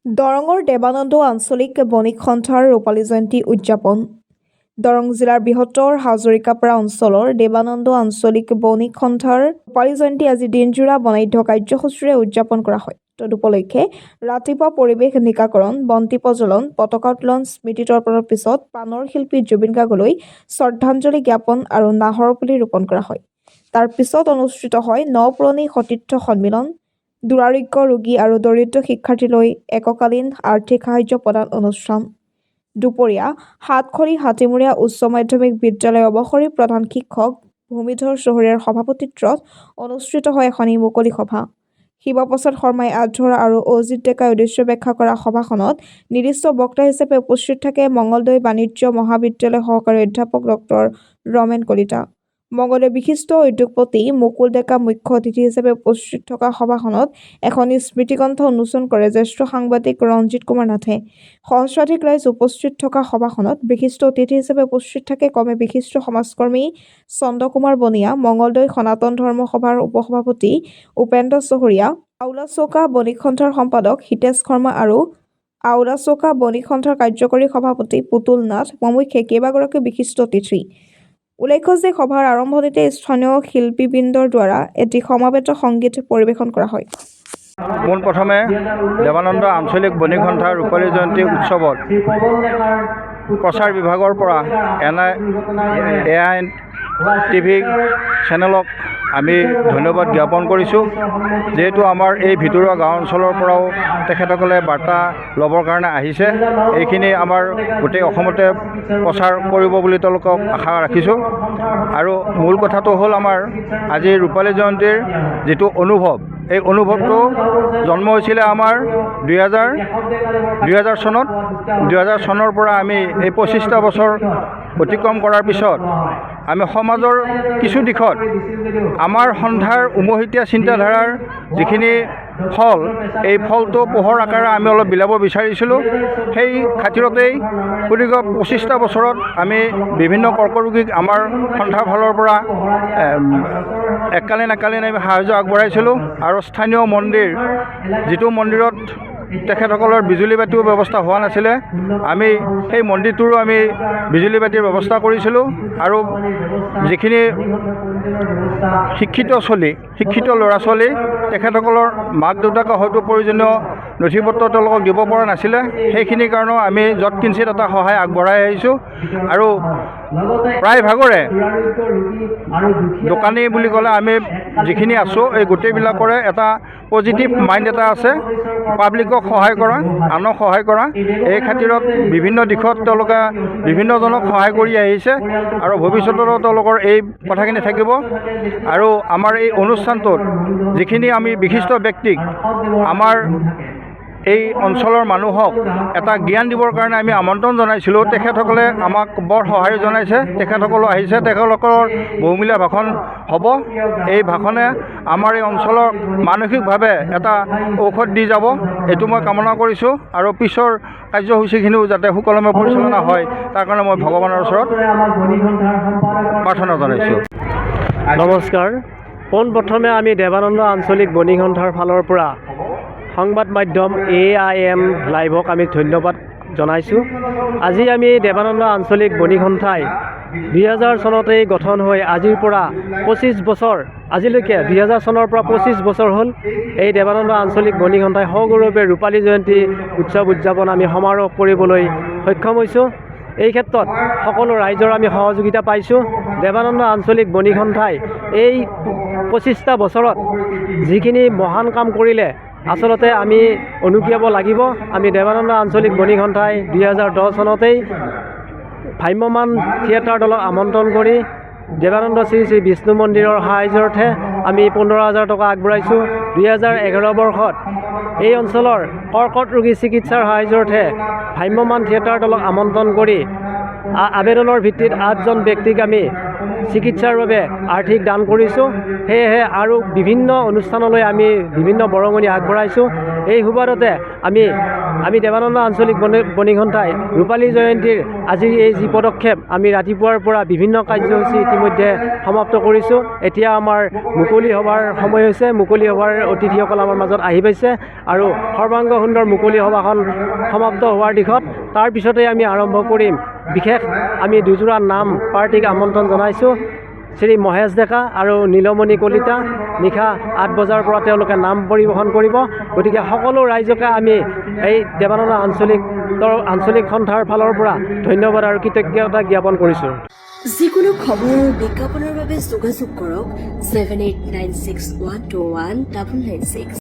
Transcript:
দৰঙৰ দেৱানন্দ আঞ্চলিক বণিক সন্থাৰ ৰূপালী জয়ন্তী উদযাপন। দৰং জিলাৰ বৃহত্তৰ হাজৰিকাপাৰা অঞ্চলৰ দেৱানন্দ আঞ্চলিক বণিক সন্থাৰ ৰূপালী জয়ন্তী আজি দিনজোৰা বৰ্ণাঢ্য কাৰ্যসূচীৰে উদযাপন কৰা হয়। তদুপলক্ষে ৰাতিপুৱা পৰিৱেশ নিকাকৰণ, বন্তি প্ৰজ্বলন, পতাকা উত্তোলন, স্মৃতি তৰ্পণৰ পিছত প্ৰাণৰ শিল্পী জুবিন গাৰ্গলৈ শ্ৰদ্ধাঞ্জলি জ্ঞাপন আৰু নাহৰ পুলি ৰোপণ কৰা হয়। তাৰ পিছত অনুষ্ঠিত হয় ন-পুৰণি সতীৰ্থ সন্মিলন, দুৰাৰোগ্য ৰোগী আৰু দৰিদ্ৰ শিক্ষাৰ্থীলৈ এককালীন আৰ্থিক সাহায্য প্ৰদান অনুষ্ঠান। দুপৰীয়া সাতখৰী হাতীমূৰীয়া উচ্চ মাধ্যমিক বিদ্যালয়ৰ অৱসৰী প্ৰধান শিক্ষক ভূমিধৰ চহৰীয়াৰ সভাপতিত্বত অনুষ্ঠিত হয় এখন মুকলি সভা। শিৱপ্ৰসাদ শৰ্মাই আধৰুৱা আৰু অজিত ডেকাই উদ্দেশ্য ব্যাখ্যা কৰা সভাখনত নিৰ্দিষ্ট বক্তা হিচাপে উপস্থিত থাকে মঙলদৈ বাণিজ্য মহাবিদ্যালয়ৰ সহকাৰী অধ্যাপক ডক্টৰ ৰমেন কলিতা। মঙলদৈ বিশিষ্ট উদ্যোগপতি মুকুল ডেকা মুখ্য অতিথি হিচাপে উপস্থিত থকা সভাখনত এখন স্মৃতিগ্ৰন্থ উন্মোচন কৰে জ্যেষ্ঠ সাংবাদিক ৰঞ্জিত কুমাৰ নাথে। সহস্ৰাধিক ৰাইজ উপস্থিত থকা সভাখনত বিশিষ্ট অতিথি হিচাপে উপস্থিত থাকে ক্ৰমে বিশিষ্ট সমাজকৰ্মী চন্দ্ৰকুমাৰ বনিয়া, মঙলদৈ সনাতন ধৰ্ম সভাৰ উপসভাপতি উপেন্দ্ৰ চহৰীয়া, আউলাচৌকা বণিক সন্থাৰ সম্পাদক হিতেশ শৰ্মা আৰু আউলাচৌকা বণিক সন্থাৰ কাৰ্যকৰী সভাপতি পুতুল নাথ প্ৰমুখ্যে কেইবাগৰাকীও বিশিষ্ট অতিথি। উল্লেখ্য যে সভাৰ আৰম্ভণিতে স্থানীয় শিল্পীবৃন্দৰ দ্বাৰা এটি সমবেত সংগীত পৰিৱেশন কৰা হয়। পোনপ্ৰথমে দেৱানন্দ আঞ্চলিক বণিক সন্থাৰ ৰূপালী জয়ন্তী উৎসৱত প্ৰচাৰ বিভাগৰ পৰা এআইএন টিভি চেনেলক আমি ধন্যবাদ জ্ঞাপন কৰিছোঁ, যিহেতু আমাৰ এই ভিতৰুৱা গাঁও অঞ্চলৰ পৰাও তেখেতসকলে বাৰ্তা ল'বৰ কাৰণে আহিছে। এইখিনি আমাৰ গোটেই অসমতে প্ৰচাৰ কৰিব বুলি তেওঁলোকক আশা ৰাখিছোঁ। আৰু মূল কথাটো হ'ল আমাৰ আজি ৰূপালী জয়ন্তীৰ যিটো অনুভৱ, এই অনুভৱটো জন্ম হৈছিলে আমাৰ 2000 চনত। 2000 চনৰ পৰা আমি এই 25টা বছৰ অতিক্ৰম কৰাৰ পিছত আমি সমাজৰ কিছু দিশত আমাৰ সন্থাৰ উমৈহতীয়া চিন্তাধাৰাৰ যিখিনি ফল, এই ফলটো পোহৰ আকাৰে আমি অলপ বিলাব বিচাৰিছিলোঁ। সেই খাতিৰতেই সুদীৰ্ঘ 25টা বছৰত আমি বিভিন্ন কৰ্কৰোগীক আমাৰ সন্থাৰ ফালৰ পৰা এককালীন আমি সাহায্য আগবঢ়াইছিলোঁ। আৰু স্থানীয় মন্দিৰ, যিটো মন্দিৰত তেখেতসকলৰ বিজুলী বাতিও ব্যৱস্থা হোৱা নাছিলে, আমি সেই মন্দিৰটোৰো আমি বিজুলী বাতিৰ ব্যৱস্থা কৰিছিলোঁ। আৰু যিখিনি শিক্ষিত ল'ৰা ছোৱালী, তেখেতসকলৰ মাক দেউতাকে হয়তো প্ৰয়োজনীয় নথি পত্ৰ তেওঁলোকক দিব পৰা নাছিলে, সেইখিনিৰ কাৰণেও আমি য'ত কিঞ্চিত এটা সহায় আগবঢ়াই আহিছোঁ। আৰু প্ৰায় ভাগৰে দোকানী বুলি ক'লে আমি যিখিনি আছোঁ, এই গোটেইবিলাকৰে এটা পজিটিভ মাইণ্ড এটা আছে, পাব্লিকক সহায় কৰা, আনক সহায় কৰা। এই খাতিৰত বিভিন্ন দিশত তেওঁলোকে বিভিন্নজনক সহায় কৰি আহিছে আৰু ভৱিষ্যততো তেওঁলোকৰ এই কথাখিনি থাকিব। আৰু আমাৰ এই অনুষ্ঠানটোত যিখিনি আমি বিশিষ্ট ব্যক্তিক, আমাৰ এই অঞ্চলৰ মানুহক এটা জ্ঞান দিবৰ কাৰণে আমি আমন্ত্ৰণ জনাইছিলোঁ, তেখেতসকলে আমাক বৰ সঁহাৰি জনাইছে। তেখেতসকলো আহিছে, তেখেতসকলৰ বহুমূলীয়া ভাষণ হ'ব। এই ভাষণে আমাৰ এই অঞ্চলৰ মানসিকভাৱে এটা ঔষধ দি যাব, এইটো মই কামনা কৰিছোঁ। আৰু পিছৰ কাৰ্যসূচীখিনিও যাতে সুকলমে পৰিচালনা হয়, তাৰ কাৰণে মই ভগৱানৰ ওচৰত প্ৰাৰ্থনা জনাইছোঁ। নমস্কাৰ। পোনপ্ৰথমে আমি দেৱানন্দ আঞ্চলিক বণিক সন্থাৰ ফালৰ পৰা সংবাদ মাধ্যম AIM লাইভক আমি ধন্যবাদ জনাইছোঁ। আজি আমি দেৱানন্দ আঞ্চলিক বণিক সন্থাই 2000 চনতেই গঠন হৈ আজিৰ পৰা 25 বছৰ, আজিলৈকে 2000 চনৰ পৰা 25 বছৰ হ'ল এই দেৱানন্দ আঞ্চলিক বণিক সন্থাই সগৌৰৱে ৰূপালী জয়ন্তী উৎসৱ উদযাপন আমি সমাৰোহ কৰিবলৈ সক্ষম হৈছোঁ। এই ক্ষেত্ৰত সকলো ৰাইজৰ আমি সহযোগিতা পাইছোঁ। দেৱানন্দ আঞ্চলিক বণিক সন্থাই এই 25টা বছৰত যিখিনি মহান কাম কৰিলে, আচলতে আমি অনুকিয়াব লাগিব। আমি দেৱানন্দ আঞ্চলিক বণিক সন্থাই 2010 চনতেই ভ্ৰাম্যমান থিয়েটাৰ দলক আমন্ত্ৰণ কৰি দেৱানন্দ শ্ৰী শ্ৰী বিষ্ণু মন্দিৰৰ সাহায্যাৰ্থে আমি 15,000 টকা আগবঢ়াইছোঁ। 2011 বৰ্ষত এই অঞ্চলৰ কৰ্কট ৰোগী চিকিৎসাৰ সাহায্যাৰ্থে ভ্ৰাম্যমান থিয়েটাৰ দলক আমন্ত্ৰণ কৰি আবেদনৰ ভিত্তিত 8জন ব্যক্তিক আমি চিকিৎসাৰ বাবে আৰ্থিক দান কৰিছোঁ। সেয়েহে আৰু বিভিন্ন অনুষ্ঠানলৈ আমি বিভিন্ন বৰঙণি আগবঢ়াইছোঁ। এই সুবাদতে আমি দেৱানন্দ আঞ্চলিক বণিক সন্থাই ৰূপালী জয়ন্তীৰ আজিৰ এই যি পদক্ষেপ আমি ৰাতিপুৱাৰ পৰা বিভিন্ন কাৰ্যসূচী ইতিমধ্যে সমাপ্ত কৰিছোঁ। এতিয়া আমাৰ মুকলি সভাৰ সময় হৈছে। মুকলি সভাৰ অতিথিসকল আমাৰ মাজত আহি পাইছে আৰু সৰ্বাংগ সুন্দৰ মুকলি সভাখন সমাপ্ত হোৱাৰ দিশত। তাৰ পিছতে আমি আৰম্ভ কৰিম। বিশেষ আমি দুযোৰা নাম পাৰ্টিক আমন্ত্ৰণ জনাইছোঁ। শ্ৰী মহেশ ডেকা আৰু নীলমণি কলিতা নিশা 8 বজাৰ পৰা তেওঁলোকে নাম পৰিৱেশন কৰিব। গতিকে সকলো ৰাইজকে আমি এই দেৱানন্দ আঞ্চলিক সন্থাৰ ফালৰ পৰা ধন্যবাদ আৰু কৃতজ্ঞতা জ্ঞাপন কৰিছোঁ। যিকোনো খবৰ আৰু বিজ্ঞাপনৰ বাবে যোগাযোগ কৰক 7896121996।